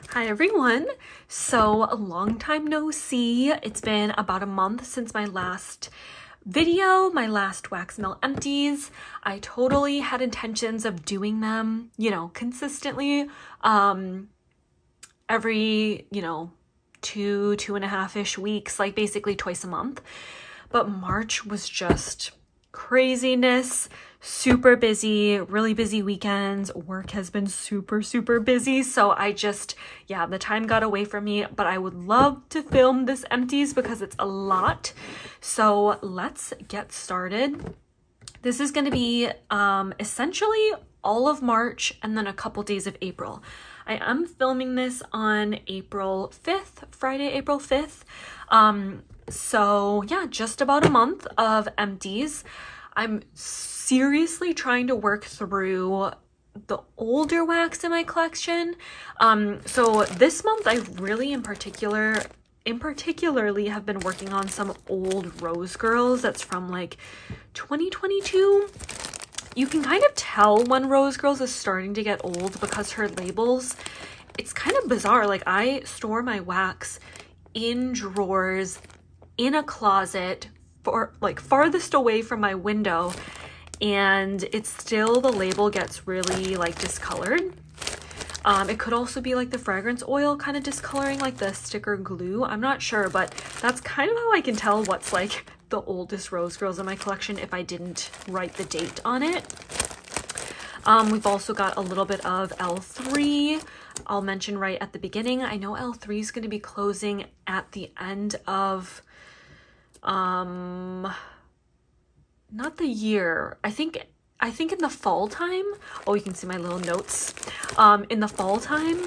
Hi everyone. So a long time no see. It's been about a month since my last video, my last wax melt empties. I totally had intentions of doing them, consistently, every, 2.5-ish weeks, like basically twice a month. But March was just craziness, super busy, really busy weekends. Work has been super busy, so the time got away from me, but I would love to film this empties because it's a lot. So let's get started. This is going to be essentially all of March and then a couple days of April. I am filming this on April 5th, Friday, April 5th. So yeah, just about a month of empties. I'm seriously trying to work through the older wax in my collection. So this month I really particularly have been working on some old Rose Girls that's from like 2022. You can kind of tell when Rose Girls is starting to get old because her labels, it's kind of bizarre. Like I store my wax in drawers in a closet for like farthest away from my window, and it's still, the label gets really like discolored. It could also be like the fragrance oil kind of discoloring, like the sticker glue. I'm not sure, but that's kind of how I can tell what's like the oldest Rose Girls in my collection if I didn't write the date on it. We've also got a little bit of L3. I'll mention right at the beginning, I know L3 is going to be closing at the end of not the year, I think in the fall time. Oh, you can see my little notes. In the fall time.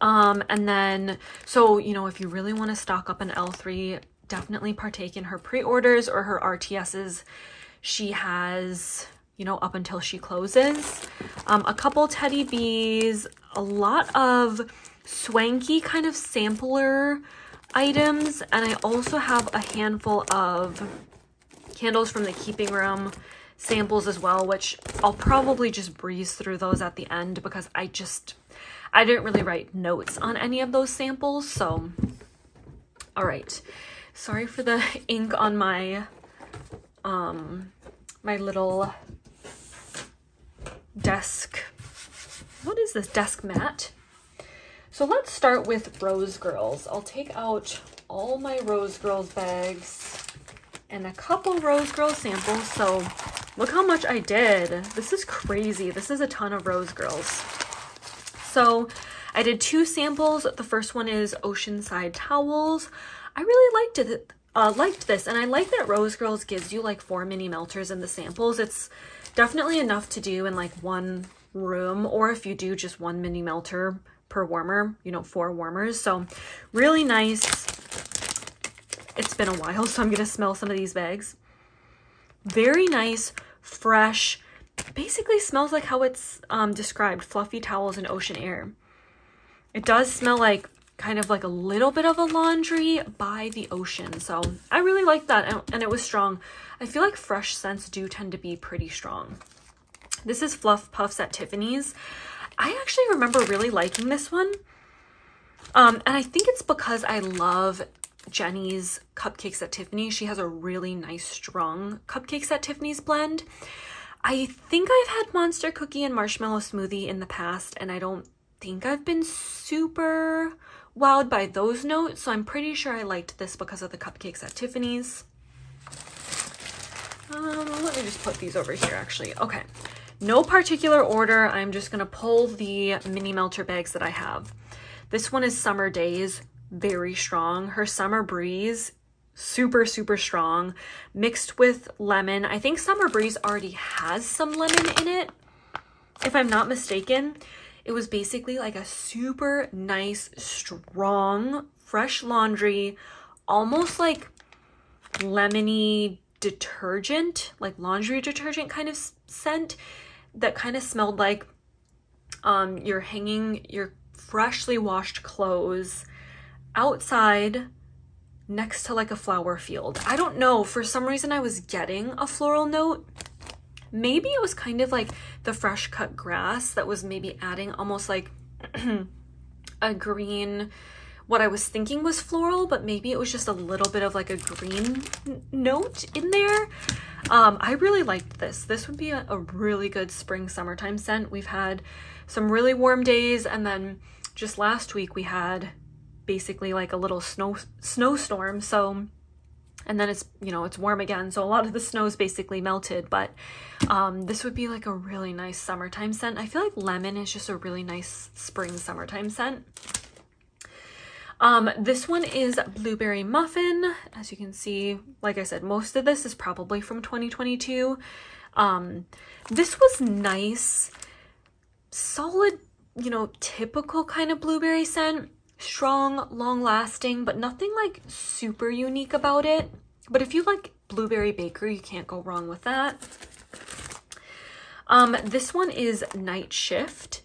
And then, so, if you really want to stock up an L3, definitely partake in her pre-orders or her RTSs. She has, up until she closes. A couple teddy bees, a lot of swanky kind of sampler items, and I also have a handful of candles from the keeping room samples as well, which I'll probably just breeze through those at the end because I didn't really write notes on any of those samples. So all right, sorry for the ink on my my little desk, what is this, desk mat. So let's start with Rose Girls. I'll take out all my Rose Girls bags and a couple Rose Girls samples. So look how much I did. This is crazy. This is a ton of Rose Girls. So I did 2 samples. The first one is Oceanside towels. I really liked this, and I like that Rose Girls gives you like 4 mini melters in the samples. It's definitely enough to do in like one room, or if you do just 1 mini melter per warmer, 4 warmers. So really nice. It's been a while, so I'm gonna smell some of these bags. Very nice, fresh, basically smells like how it's described, fluffy towels and ocean air. It does smell like kind of like a little bit of a laundry by the ocean, so I really like that, and it was strong. I feel like fresh scents do tend to be pretty strong. This is Fluff Puffs at Tiffany's. I actually remember really liking this one, and I think it's because I love Jenny's Cupcakes at Tiffany. She has a really nice strong Cupcakes at Tiffany's blend. I think I've had Monster Cookie and Marshmallow Smoothie in the past, and I don't think I've been super wowed by those notes, so I'm pretty sure I liked this because of the Cupcakes at Tiffany's. Let me just put these over here actually. Okay, no particular order. I'm just gonna pull the mini melter bags that I have. This one is Summer Daze, very strong. Her Summer Breeze, super strong, mixed with lemon. I think Summer Breeze already has some lemon in it, if I'm not mistaken. It was basically like a super nice, strong, fresh laundry, almost like lemony detergent, like laundry detergent kind of scent that kind of smelled like you're hanging your freshly washed clothes outside next to like a flower field. I don't know, for some reason I was getting a floral note. Maybe it was kind of like the fresh cut grass that was maybe adding almost like a green, what I was thinking was floral, but maybe it was just a little bit of like a green note in there. I really liked this. This would be a really good spring summertime scent. We've had some really warm days, and then just last week we had basically like a little snowstorm. So, and then it's, you know, it's warm again. So a lot of the snow's basically melted, but this would be like a really nice summertime scent. I feel like lemon is just a really nice spring summertime scent. This one is Blueberry Muffin. As you can see, like I said, most of this is probably from 2022. This was nice, solid, you know, typical kind of blueberry scent. Strong, long lasting, but nothing like super unique about it. But if you like blueberry bakery, you can't go wrong with that. This one is Night Shift.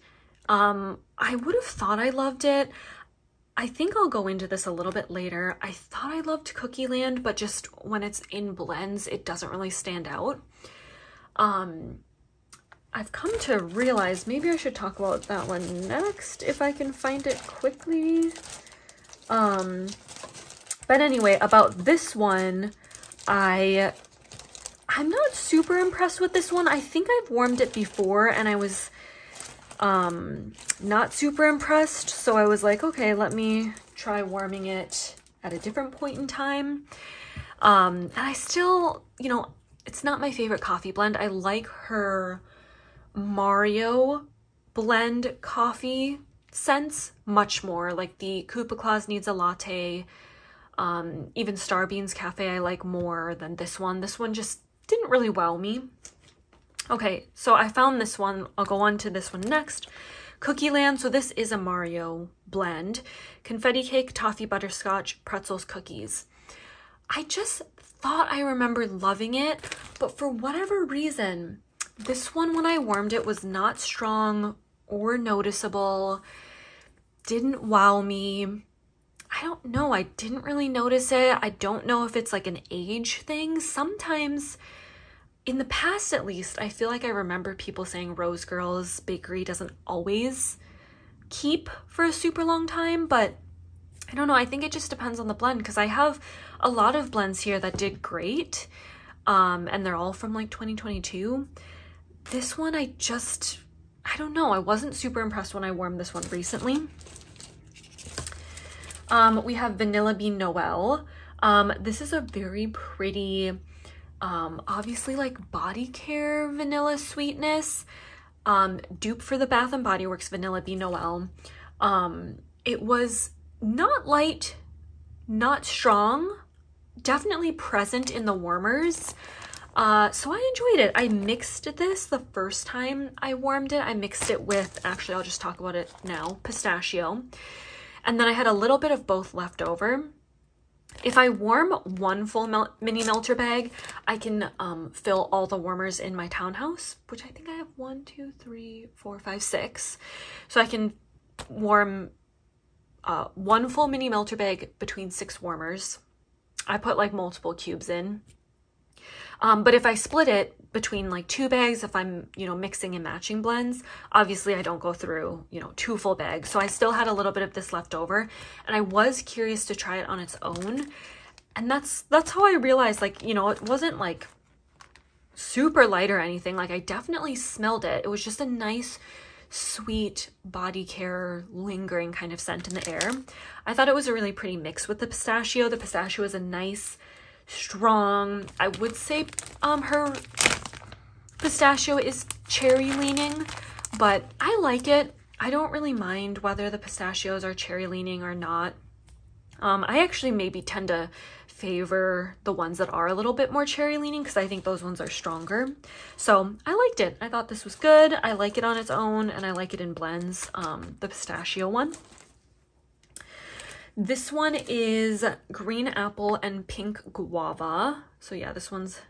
I would have thought I loved it. I think I'll go into this a little bit later. I thought I loved Cookie Land, but just when it's in blends, it doesn't really stand out. I've come to realize maybe I should talk about that one next if I can find it quickly. But anyway, about this one, I'm not super impressed with this one. I think I've warmed it before and I was not super impressed, so I was like, okay, let me try warming it at a different point in time. And I still, you know, it's not my favorite coffee blend. I like her Mario blend coffee scents much more. Like the Koopa Claus Needs a Latte, even Starbeans Cafe I like more than this one. This one just didn't really wow me. Okay, so I found this one. I'll go on to this one next. Cookie Land. So this is a Mario blend. Confetti cake, toffee, butterscotch, pretzels, cookies. I just thought I remembered loving it, but for whatever reason, this one, when I warmed it, was not strong or noticeable. Didn't wow me. I don't know. I didn't really notice it. I don't know if it's like an age thing. Sometimes, in the past at least, I feel like I remember people saying Rose Girls Bakery doesn't always keep for a super long time, but I don't know. I think it just depends on the blend, because I have a lot of blends here that did great, and they're all from like 2022. This one, I don't know. I wasn't super impressed when I warmed this one recently. We have Vanilla Bean Noel. This is a very pretty, obviously like body care vanilla sweetness. Dupe for the Bath & Body Works Vanilla Bean Noel. It was not light, not strong, definitely present in the warmers. So I enjoyed it. I mixed this the first time I warmed it. I mixed it with, actually, I'll just talk about it now, Pistachio. And then I had a little bit of both left over. If I warm one full mini melter bag, I can fill all the warmers in my townhouse, which I think I have 1, 2, 3, 4, 5, 6. So I can warm one full mini melter bag between 6 warmers. I put like multiple cubes in. But if I split it between like 2 bags, if I'm, you know, mixing and matching blends, obviously I don't go through, you know, 2 full bags. So I still had a little bit of this left over, and I was curious to try it on its own. And that's how I realized, like, you know, it wasn't like super light or anything. Like, I definitely smelled it. It was just a nice, sweet body care, lingering kind of scent in the air. I thought it was a really pretty mix with the pistachio. The pistachio is a nice, strong, I would say her pistachio is cherry leaning, but I like it. I don't really mind whether the pistachios are cherry leaning or not. I actually maybe tend to favor the ones that are a little bit more cherry leaning, because I think those ones are stronger. So I liked it. I thought this was good. I like it on its own, and I like it in blends, the pistachio one. This one is green apple and pink guava. So yeah, this one's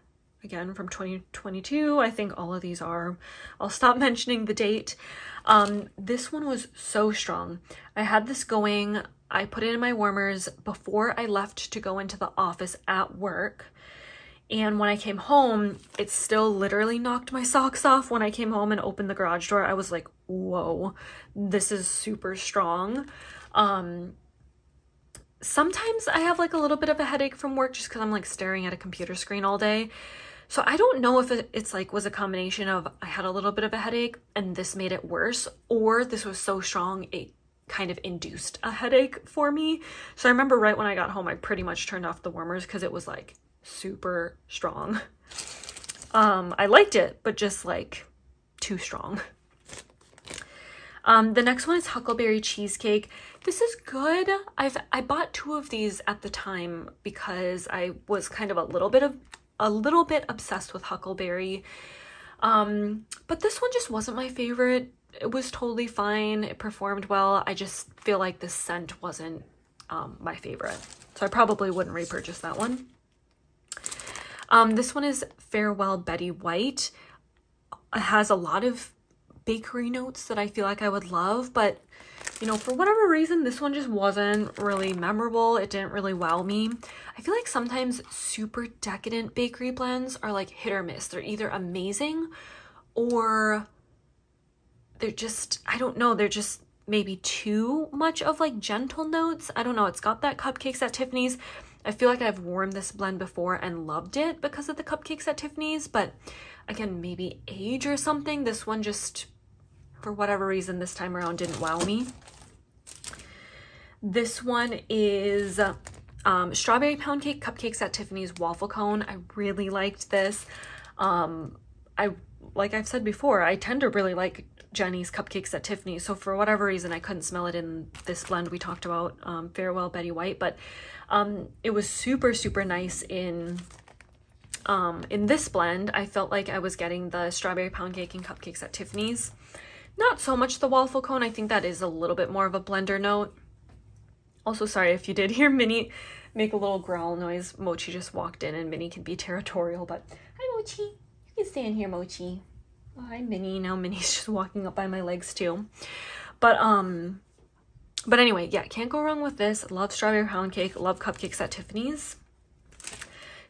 again from 2022. I think all of these are. I'll stop mentioning the date. This one was so strong. I had this going. I put it in my warmers before I left to go into the office at work. And when I came home, it still literally knocked my socks off. When I came home and opened the garage door, I was like, whoa, this is super strong. Sometimes I have like a little bit of a headache from work just because I'm like staring at a computer screen all day. So I don't know if it's like was a combination of I had a little bit of a headache and this made it worse, or this was so strong it kind of induced a headache for me. So I remember right when I got home, I pretty much turned off the warmers because it was like super strong. I liked it, but just like too strong. The next one is Huckleberry Cheesecake. This is good. I bought 2 of these at the time because I was kind of a little bit obsessed with Huckleberry. But this one just wasn't my favorite. It was totally fine. It performed well. I just feel like the scent wasn't my favorite. So I probably wouldn't repurchase that one. This one is Farewell Betty White. It has a lot of bakery notes that I feel like I would love, but you know, for whatever reason, this one just wasn't really memorable. It didn't really wow me. I feel like sometimes super decadent bakery blends are like hit or miss. They're either amazing or they're just, I don't know, they're just maybe too much of like gentle notes. I don't know. It's got that Cupcakes at Tiffany's. I feel like I've worn this blend before and loved it because of the Cupcakes at Tiffany's, but again, maybe age or something. This one just, for whatever reason, this time around didn't wow me. This one is Strawberry Pound Cake Cupcakes at Tiffany's Waffle Cone. I really liked this. Like I've said before, I tend to really like Jenny's Cupcakes at Tiffany's. So for whatever reason, I couldn't smell it in this blend we talked about, Farewell Betty White, but it was super, super nice in this blend. I felt like I was getting the Strawberry Pound Cake and Cupcakes at Tiffany's. Not so much the Waffle Cone. I think that is a little bit more of a blender note. Also, sorry if you did hear Minnie make a little growl noise. Mochi just walked in and Minnie can be territorial, but hi Mochi. You can stay in here, Mochi. Oh, hi Minnie. Now Minnie's just walking up by my legs too. But anyway, yeah, can't go wrong with this. Love Strawberry Pound Cake, love Cupcakes at Tiffany's.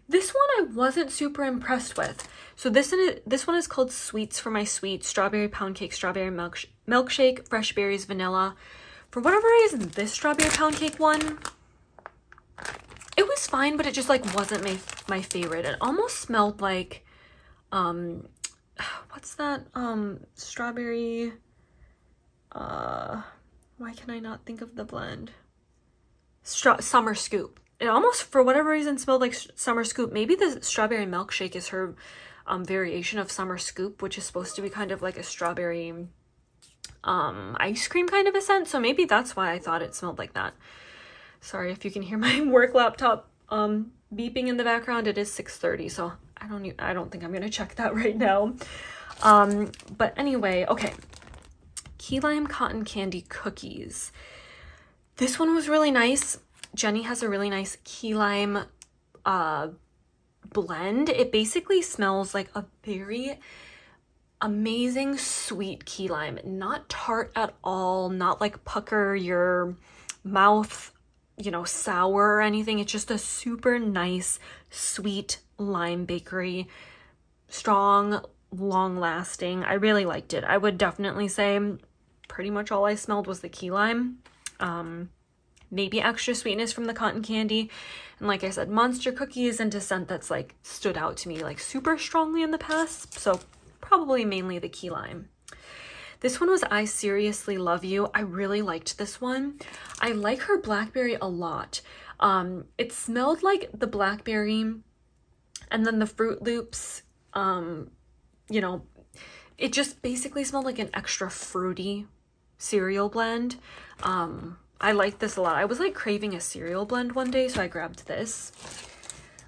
This one I wasn't super impressed with. So this one is called Sweets for My Sweet, Strawberry Pound Cake, Strawberry Milkshake, Fresh Berries, Vanilla. For whatever reason, this Strawberry Pound Cake one, it was fine, but it just like wasn't my favorite. It almost smelled like, what's that, strawberry, why can I not think of the blend? Summer Scoop. It almost, for whatever reason, smelled like Summer Scoop. Maybe the Strawberry Milkshake is her variation of Summer Scoop, which is supposed to be kind of like a strawberry ice cream kind of a scent. So maybe that's why I thought it smelled like that. Sorry if you can hear my work laptop beeping in the background. It is 6:30, so I don't think I'm gonna check that right now. But anyway, okay. Key Lime Cotton Candy Cookies. This one was really nice. Jenny has a really nice key lime blend. It basically smells like a very amazing sweet key lime, not tart at all, not like pucker your mouth, you know, sour or anything. It's just a super nice sweet lime bakery, strong, long lasting. I really liked it. I would definitely say pretty much all I smelled was the key lime. Maybe extra sweetness from the cotton candy, and like I said, monster cookie isn't a scent that's like stood out to me like super strongly in the past, so probably mainly the key lime. This one was I Seriously Love You. I really liked this one. I like her Blackberry a lot. It smelled like the Blackberry and then the Fruit Loops, you know, it just basically smelled like an extra fruity cereal blend. I like this a lot. I was like craving a cereal blend one day, so I grabbed this.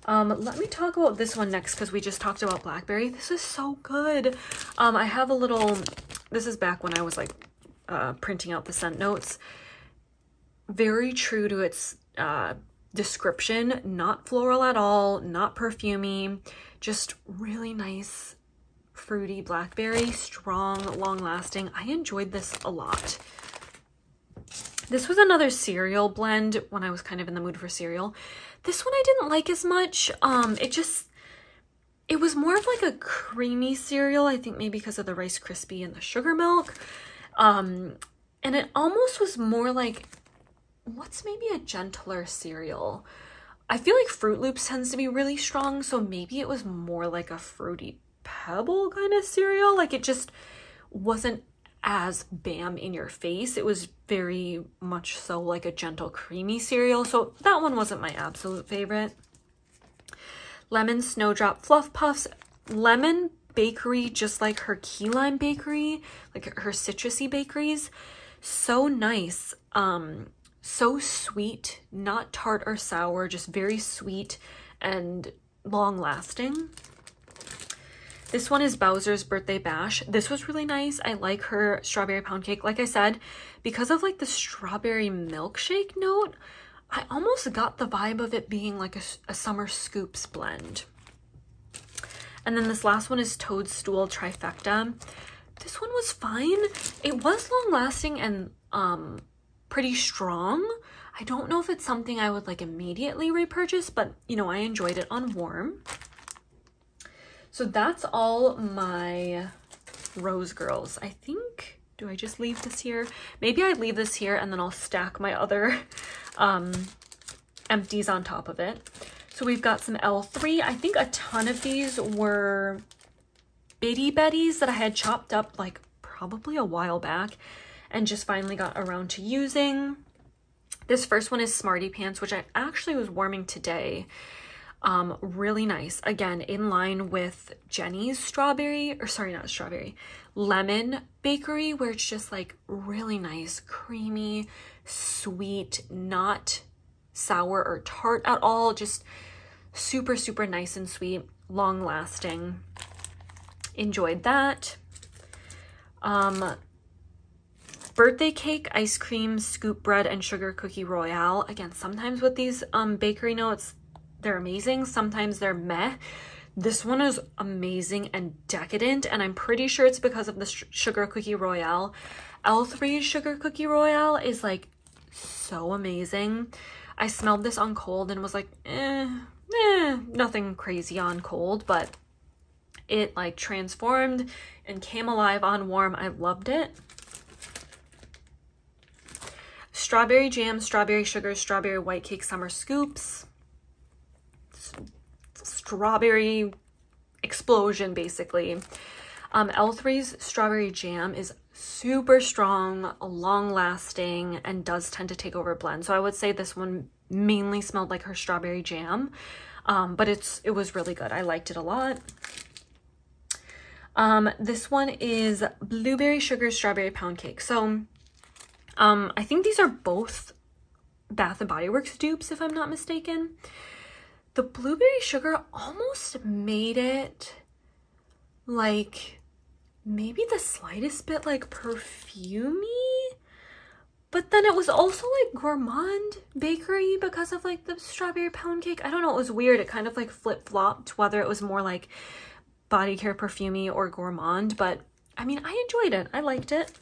Let me talk about this one next because we just talked about Blackberry. This is so good. I have a little, this is back when I was like printing out the scent notes. Very true to its description, not floral at all, not perfumey, just really nice fruity blackberry, strong, long lasting. I enjoyed this a lot. This was another cereal blend when I was kind of in the mood for cereal. This one I didn't like as much. It was more of like a creamy cereal, I think maybe because of the Rice Krispie and the sugar milk. And it almost was more like what's maybe a gentler cereal? I feel like Fruit Loops tends to be really strong, so maybe it was more like a Fruity Pebble kind of cereal. Like it just wasn't as bam in your face. It was very much so like a gentle creamy cereal, so that one wasn't my absolute favorite. Lemon Snowdrop Fluff Puffs. Lemon bakery, just like her key lime bakery, like her citrusy bakeries. So nice. So sweet, not tart or sour, just very sweet and long lasting. This one is Bowser's Birthday Bash. This was really nice. I like her strawberry pound cake. Like I said, because of like the strawberry milkshake note, I almost got the vibe of it being like a summer scoops blend. And then this last one is Toadstool Trifecta. This one was fine. It was long lasting and pretty strong. I don't know if it's something I would like immediately repurchase, but you know, I enjoyed it on warm. So that's all my Rose Girls. I think, do I just leave this here? Maybe I leave this here and then I'll stack my other empties on top of it. So we've got some L3. I think a ton of these were Bitty Betties that I had chopped up like probably a while back and just finally got around to using. This first one is Smarty Pants, which I actually was warming today. Really nice. Again, in line with Jenny's strawberry, or sorry, not strawberry, lemon bakery, where it's just like really nice, creamy, sweet, not sour or tart at all, just super, super nice and sweet, long lasting. Enjoyed that. Birthday cake, ice cream, scoop bread, and sugar cookie Royale. Again, sometimes with these bakery notes, they're amazing. Sometimes they're meh. This one is amazing and decadent, and I'm pretty sure it's because of the sugar cookie Royale. L3's sugar cookie Royale is like so amazing. I smelled this on cold and was like, nothing crazy on cold, but it like transformed and came alive on warm. I loved it. Strawberry jam, strawberry sugar, strawberry white cake summer scoops. Strawberry explosion, basically. L3's strawberry jam is super strong, long lasting, and does tend to take over blend. So I would say this one mainly smelled like her strawberry jam, but it was really good. I liked it a lot. This one is blueberry sugar strawberry pound cake. So I think these are both Bath and Body Works dupes, if I'm not mistaken. The blueberry sugar almost made it like maybe the slightest bit like perfumey, but then it was also like gourmand bakery because of like the strawberry pound cake. I don't know, it was weird. It kind of like flip-flopped whether it was more like body care perfumey or gourmand, but I mean, I enjoyed it. I liked it.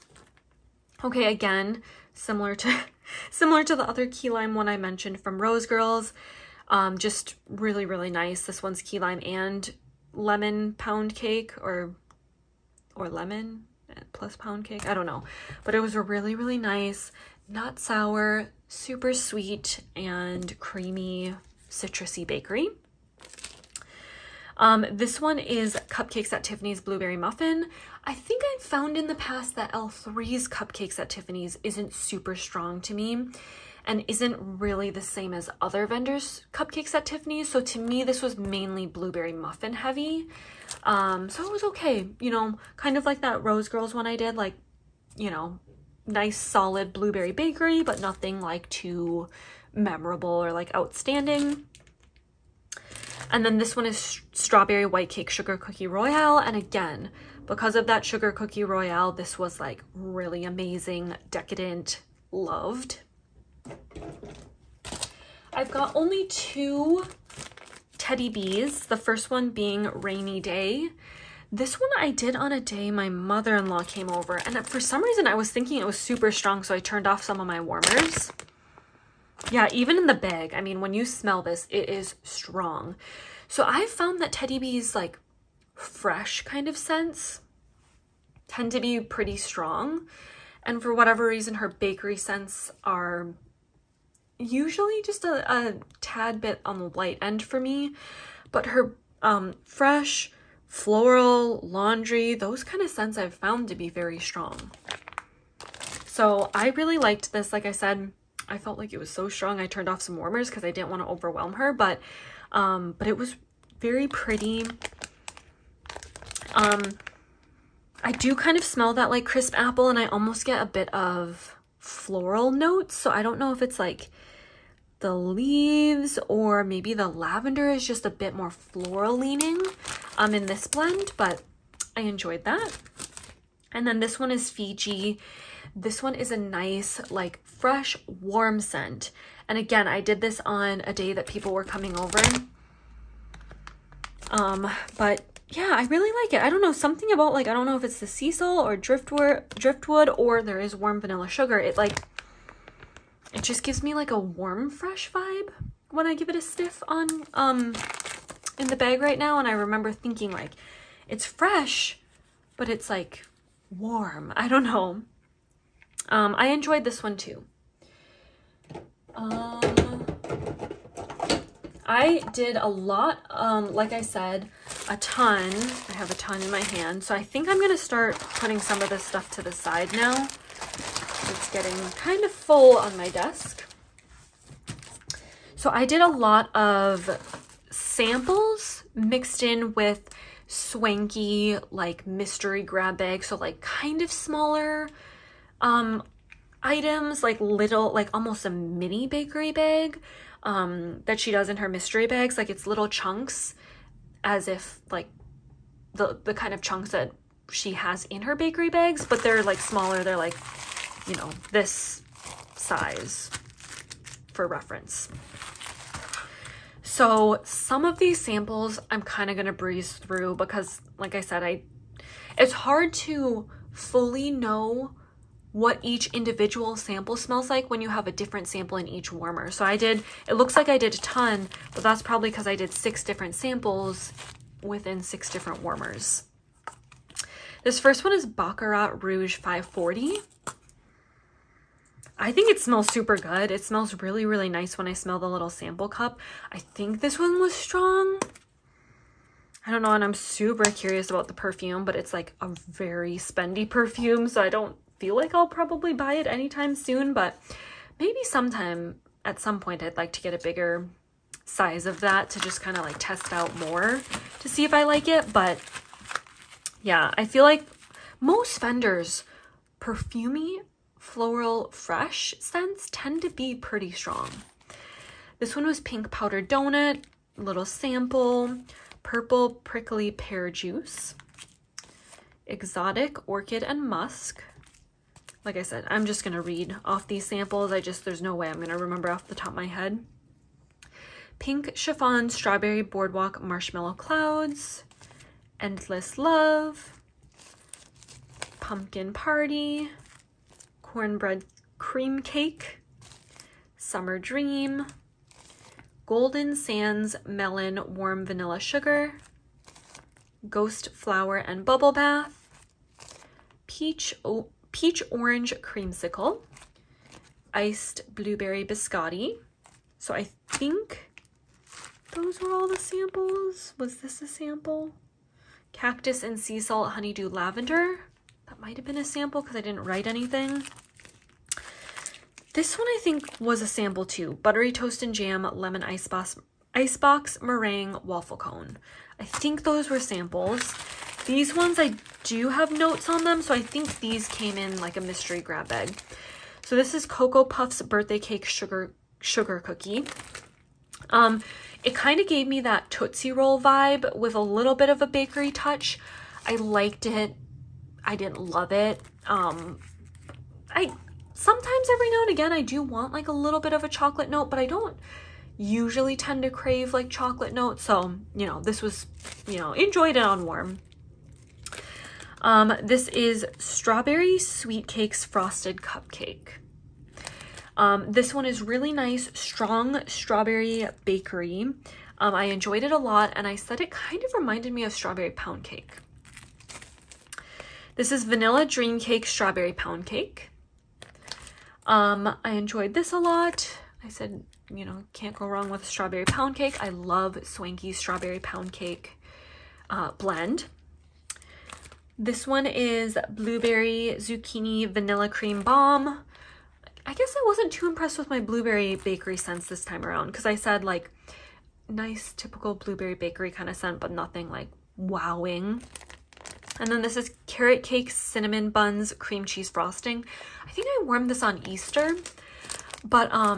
Okay, again, similar to the other key lime one I mentioned from Rose Girls. Just really, really nice. This one's key lime and lemon pound cake, or lemon plus pound cake. I don't know, but it was a really, really nice, not sour, super sweet and creamy, citrusy bakery. This one is Cupcakes at Tiffany's Blueberry Muffin. I think I've found in the past that L3's Cupcakes at Tiffany's isn't super strong to me and isn't really the same as other vendors' Cupcakes at Tiffany's. So to me, this was mainly blueberry muffin heavy. So it was okay, you know, kind of like that Rose Girls one I did, like, you know, nice solid blueberry bakery, but nothing like too memorable or like outstanding. And then this one is Strawberry White Cake Sugar Cookie Royale. And again, because of that Sugar Cookie Royale, this was like really amazing, decadent, loved. I've got only 2 Teddy Bees. The first one being Rainy Day. This one I did on a day my mother-in-law came over, and for some reason I was thinking it was super strong, so I turned off some of my warmers. Yeah, even in the bag, I mean, when you smell this, it is strong. So I found that Teddy Bees, like, fresh kind of scents tend to be pretty strong. And for whatever reason, her bakery scents are usually just a tad bit on the light end for me, but her fresh, floral, laundry, those kind of scents I've found to be very strong. So I really liked this. Like I said, I felt like it was so strong I turned off some warmers because I didn't want to overwhelm her, but it was very pretty. I do kind of smell that like crisp apple, and I almost get a bit of floral notes, so I don't know if it's like the leaves or maybe the lavender is just a bit more floral leaning in this blend, but I enjoyed that. And then this one is Fiji. This one is a nice like fresh warm scent, and again I did this on a day that people were coming over, but yeah, I really like it. I don't know, something about like, I don't know if it's the sea salt or driftwood or there is warm vanilla sugar. It just gives me like a warm, fresh vibe when I give it a sniff on in the bag right now. And I remember thinking like, it's fresh, but it's like warm. I don't know. I enjoyed this one too. I did a lot, like I said, a ton. I have a ton in my hand. So I think I'm going to start putting some of this stuff to the side now. It's getting kind of full on my desk. So I did a lot of samples mixed in with swanky, like mystery grab bags. So like kind of smaller items, like little, like almost a mini bakery bag that she does in her mystery bags. Like it's little chunks, as if like the kind of chunks that she has in her bakery bags, but they're like smaller. They're like, you know, this size for reference. So some of these samples I'm kind of going to breeze through because like I said, it's hard to fully know what each individual sample smells like when you have a different sample in each warmer. So it looks like I did a ton, but that's probably because I did 6 different samples within 6 different warmers. This first one is Baccarat Rouge 540. I think it smells super good. It smells really, really nice when I smell the little sample cup. I think this one was strong. I don't know, and I'm super curious about the perfume, but it's like a very spendy perfume, so I don't feel like I'll probably buy it anytime soon, but maybe sometime at some point I'd like to get a bigger size of that to just kind of like test out more to see if I like it. But yeah, I feel like most vendors' perfumey, floral, fresh scents tend to be pretty strong. This one was Pink Powdered Donut, little sample, Purple Prickly Pear Juice, Exotic Orchid and Musk. Like I said, I'm just going to read off these samples. There's no way I'm going to remember off the top of my head. Pink Chiffon Strawberry Boardwalk Marshmallow Clouds, Endless Love, Pumpkin Party, Cornbread Cream Cake, Summer Dream, Golden Sands Melon Warm Vanilla Sugar, Ghost Flower and Bubble Bath, Peach Orange Creamsicle, Iced Blueberry Biscotti. So I think those were all the samples. Was this a sample? Cactus and Sea Salt Honeydew Lavender. That might have been a sample because I didn't write anything. This one I think was a sample too. Buttery Toast and Jam Lemon Icebox Meringue Waffle Cone. I think those were samples. These ones I do have notes on them, so I think these came in like a mystery grab bag. So this is Cocoa Puffs Birthday Cake Sugar Cookie. It kind of gave me that Tootsie Roll vibe with a little bit of a bakery touch. I liked it. I didn't love it. Sometimes every now and again I do want like a little bit of a chocolate note, but I don't usually tend to crave like chocolate notes. So, you know, this was, you know, enjoyed it on warm. This is Strawberry Sweet Cakes Frosted Cupcake. This one is really nice, strong strawberry bakery. I enjoyed it a lot, and I said it kind of reminded me of Strawberry Pound Cake. This is Vanilla Dream Cake Strawberry Pound Cake. I enjoyed this a lot. I said, you know, can't go wrong with a strawberry pound cake. I love Swanky's strawberry pound cake blend. This one is blueberry zucchini vanilla cream bomb. I guess I wasn't too impressed with my blueberry bakery scents this time around, because I said like nice typical blueberry bakery kind of scent, but nothing like wowing. And then this is carrot cake cinnamon buns cream cheese frosting. I think I warmed this on Easter, but I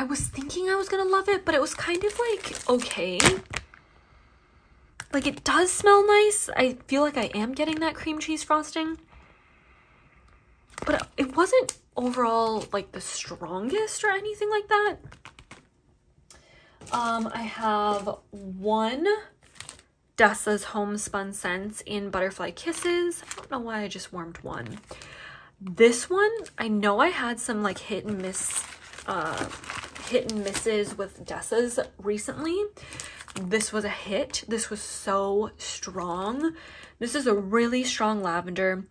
was thinking I was gonna love it, but it was kind of like okay. Like, it does smell nice. I feel like I am getting that cream cheese frosting, but it wasn't overall like the strongest or anything like that. I have one Dessa's Homespun Scents in Butterfly Kisses. I don't know why I just warmed one. This one, I know I had some like hit and misses with Dessa's recently. This was a hit. This was so strong. This is a really strong lavender.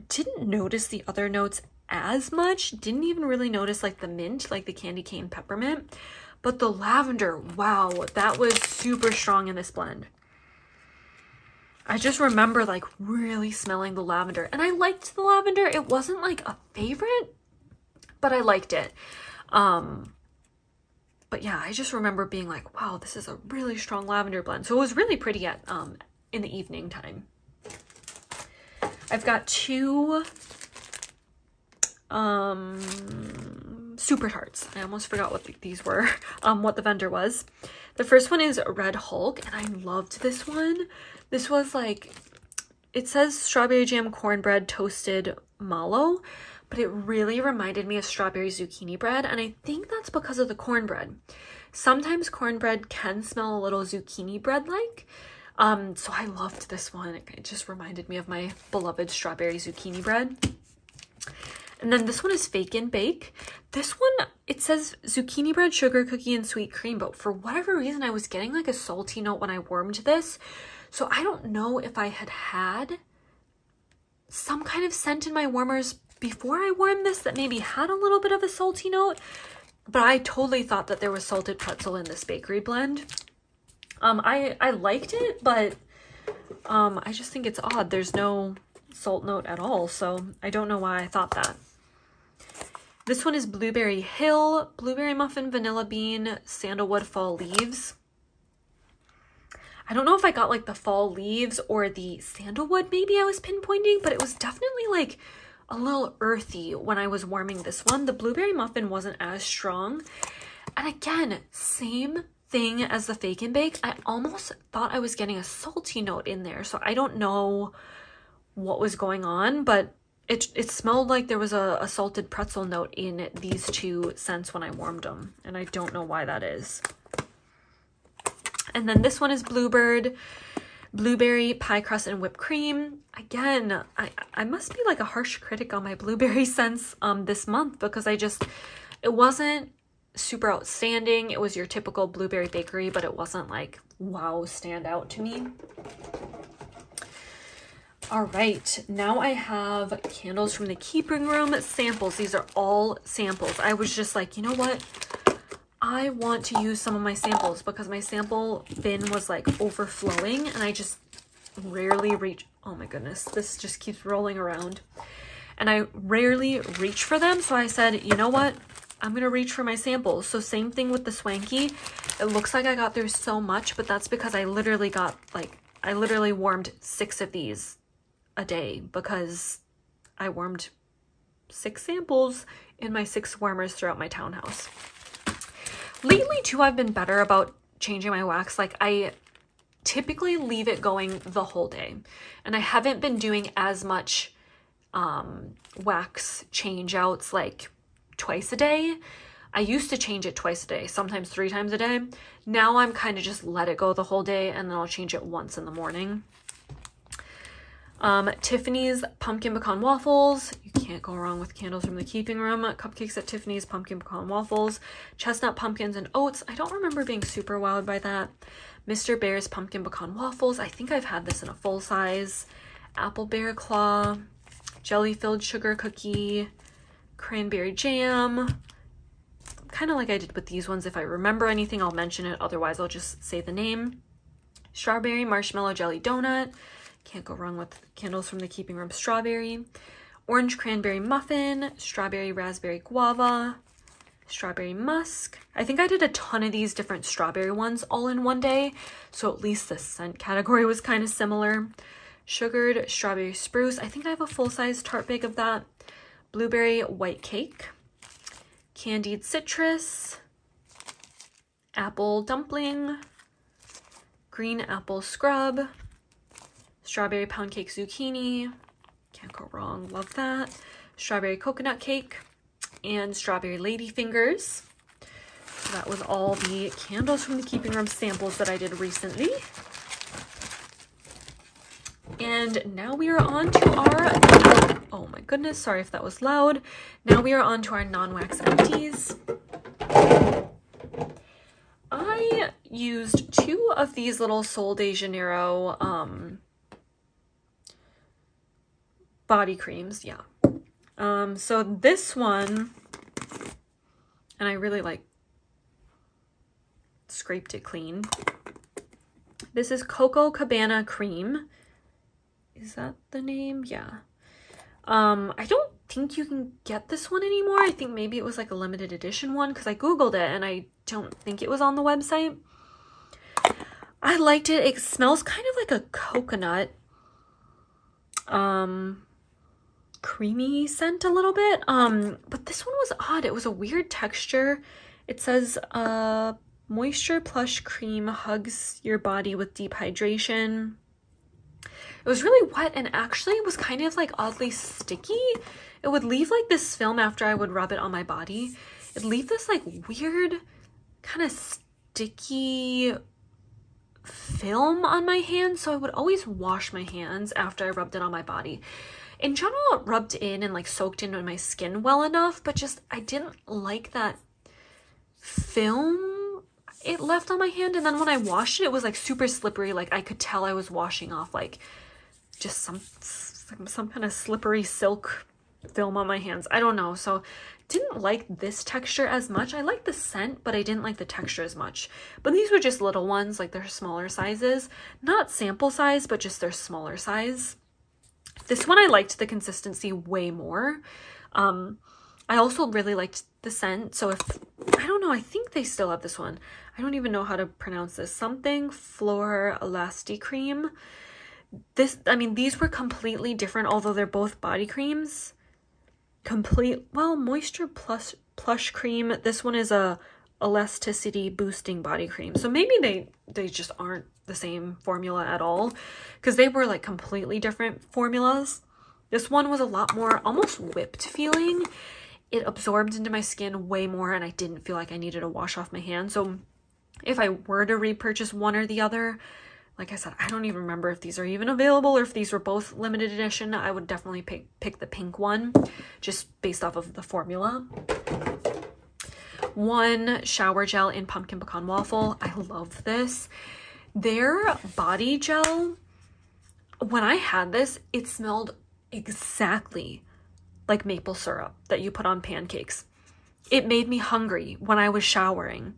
Didn't notice the other notes as much. Didn't even really notice like the mint, like the candy cane peppermint. But the lavender, wow, that was super strong in this blend. I just remember like really smelling the lavender. And I liked the lavender. It wasn't like a favorite, but I liked it. But yeah, I just remember being like, wow, this is a really strong lavender blend. So it was really pretty at in the evening time. I've got two super tarts. I almost forgot what these were, what the vendor was. The first one is Red Hulk, and I loved this one. This was like, it says strawberry jam cornbread toasted mallow, but it really reminded me of strawberry zucchini bread, and I think that's because of the cornbread. Sometimes cornbread can smell a little zucchini bread-like, so I loved this one. It just reminded me of my beloved strawberry zucchini bread. And then this one is Fake and Bake. This one, it says zucchini bread, sugar cookie, and sweet cream, but for whatever reason, I was getting like a salty note when I warmed this, so I don't know if I had some kind of scent in my warmers before I warmed this that maybe had a little bit of a salty note, but I totally thought that there was salted pretzel in this bakery blend. I liked it, but I just think it's odd. There's no salt note at all, so I don't know why I thought that. This one is Blueberry Hill, Blueberry Muffin, Vanilla Bean, Sandalwood Fall Leaves. I don't know if I got like the fall leaves or the sandalwood maybe I was pinpointing, but it was definitely like a little earthy when I was warming this one. The blueberry muffin wasn't as strong. And again, same thing as the Fake and Bake. I almost thought I was getting a salty note in there. So I don't know what was going on, but it smelled like there was a salted pretzel note in these two scents when I warmed them. And I don't know why that is. And then this one is Bluebird, blueberry, pie crust, and whipped cream. Again, I must be like a harsh critic on my blueberry scents this month, because it wasn't super outstanding. It was your typical blueberry bakery, but it wasn't like wow stand out to me. All right, now I have candles from the keeping room samples. These are all samples. I was just like, you know what? I want to use some of my samples because my sample bin was like overflowing and I just rarely reach. Oh my goodness, this just keeps rolling around and I rarely reach for them. So I said, you know what? I'm going to reach for my samples. So same thing with the Swanky. It looks like I got through so much, but that's because I literally warmed 6 of these a day because I warmed 6 samples in my 6 warmers throughout my townhouse. Lately too, I've been better about changing my wax. Like I typically leave it going the whole day and I haven't been doing as much wax change outs like twice a day. I used to change it twice a day, sometimes 3 times a day. Now I'm kind of just let it go the whole day and then I'll change it once in the morning. Tiffany's pumpkin pecan waffles. You can't go wrong with candles from the keeping room. Cupcakes at Tiffany's pumpkin pecan waffles. Chestnut pumpkins and oats. I don't remember being super wowed by that. Mr. Bear's pumpkin pecan waffles. I think I've had this in a full size. Apple bear claw. Jelly filled sugar cookie. cranberry jam, kind of like I did with these ones. If I remember anything, I'll mention it. Otherwise, I'll just say the name. Strawberry marshmallow jelly donut. Can't go wrong with Candles from the Keeping Room strawberry. Orange cranberry muffin. Strawberry raspberry guava. Strawberry musk. I think I did a ton of these different strawberry ones all in one day, so at least the scent category was kind of similar. Sugared strawberry spruce. I think I have a full-size tart bag of that. Blueberry white cake. Candied citrus. Apple dumpling. Green apple scrub. Strawberry pound cake zucchini. Can't go wrong, love that. Strawberry coconut cake. And strawberry ladyfingers. So that was all the Candles from the Keeping Room samples that I did recently. And now we are on to our, oh my goodness, sorry if that was loud. Now we are on to our non-wax empties. I used 2 of these little Sol de Janeiro body creams, yeah. So this one, and I really like scraped it clean. This is Coco Cabana Cream. Is that the name? Yeah. I don't think you can get this one anymore. I think maybe it was like a limited edition one because I Googled it and I don't think it was on the website. I liked it. It smells kind of like a coconut. Creamy scent a little bit, but this one was odd. It was a weird texture. It says moisture plush cream hugs your body with deep hydration. It was really wet and actually was kind of like oddly sticky. It would leave like this film after I would rub it on my body. It'd leave this like weird kind of sticky film on my hands, so I would always wash my hands after I rubbed it on my body. In general, it rubbed in and like soaked into my skin well enough, but just I didn't like that film it left on my hand. And then when I washed it, it was like super slippery. Like I could tell I was washing off like just some kind of slippery silk film on my hands. I don't know. So didn't like this texture as much. I like the scent, but I didn't like the texture as much. But these were just little ones, like they're smaller sizes, not sample size, but just their smaller size. This one, I liked the consistency way more. I also really liked the scent. So if, I don't know, I think they still have this one. I don't even know how to pronounce this. Something Fleur Elasti Cream. This, I mean, these were completely different, although they're both body creams. Moisture plus plush cream. This one is a elasticity boosting body cream. So maybe they just aren't the same formula at all, because they were like completely different formulas. This one was a lot more almost whipped feeling. It absorbed into my skin way more and I didn't feel like I needed to wash off my hands. So if I were to repurchase one or the other, like I said, I don't even remember if these are even available or if these were both limited edition. I would definitely pick the pink one just based off of the formula. One shower gel in pumpkin pecan waffle. I love this. Their body gel, when I had this, it smelled exactly like maple syrup that you put on pancakes. It made me hungry when I was showering.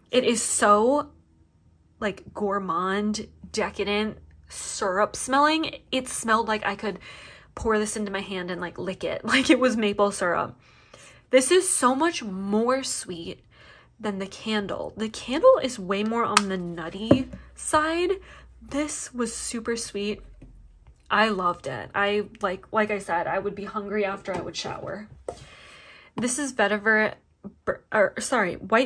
It is so like gourmand, decadent, syrup smelling. It smelled like I could pour this into my hand and like lick it, like it was maple syrup. This is so much more sweet than the candle. The candle is way more on the nutty side. This was super sweet. I loved it. I like I said, I would be hungry after I would shower. This is white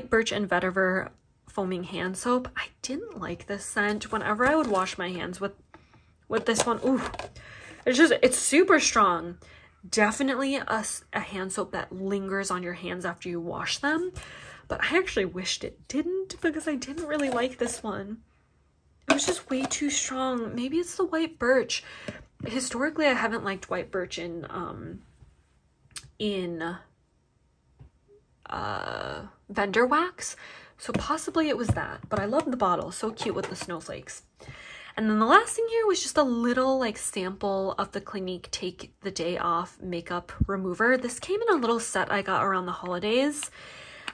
birch and vetiver foaming hand soap. I didn't like this scent. Whenever I would wash my hands with this one, ooh, it's super strong. Definitely a hand soap that lingers on your hands after you wash them. But I actually wished it didn't, because I didn't really like this one. It was just way too strong. Maybe it's the white birch. Historically, I haven't liked white birch in vendor wax. So possibly it was that. But I love the bottle. So cute with the snowflakes. And then the last thing here was just a little like sample of the Clinique Take the Day Off makeup remover. This came in a little set I got around the holidays.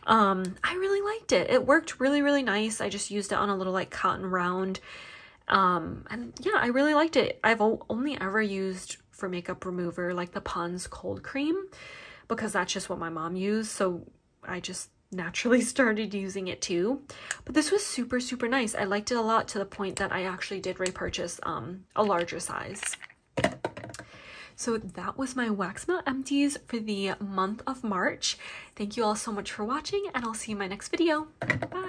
I really liked it. It worked really, really nice. I just used it on a little like cotton round. And yeah, I really liked it. I've only ever used for makeup remover like the Pond's cold cream because that's just what my mom used. So I just naturally started using it too. But this was super, super nice. I liked it a lot to the point that I actually did repurchase a larger size. So that was my Wax Melt Empties for the month of March. Thank you all so much for watching, and I'll see you in my next video. Bye!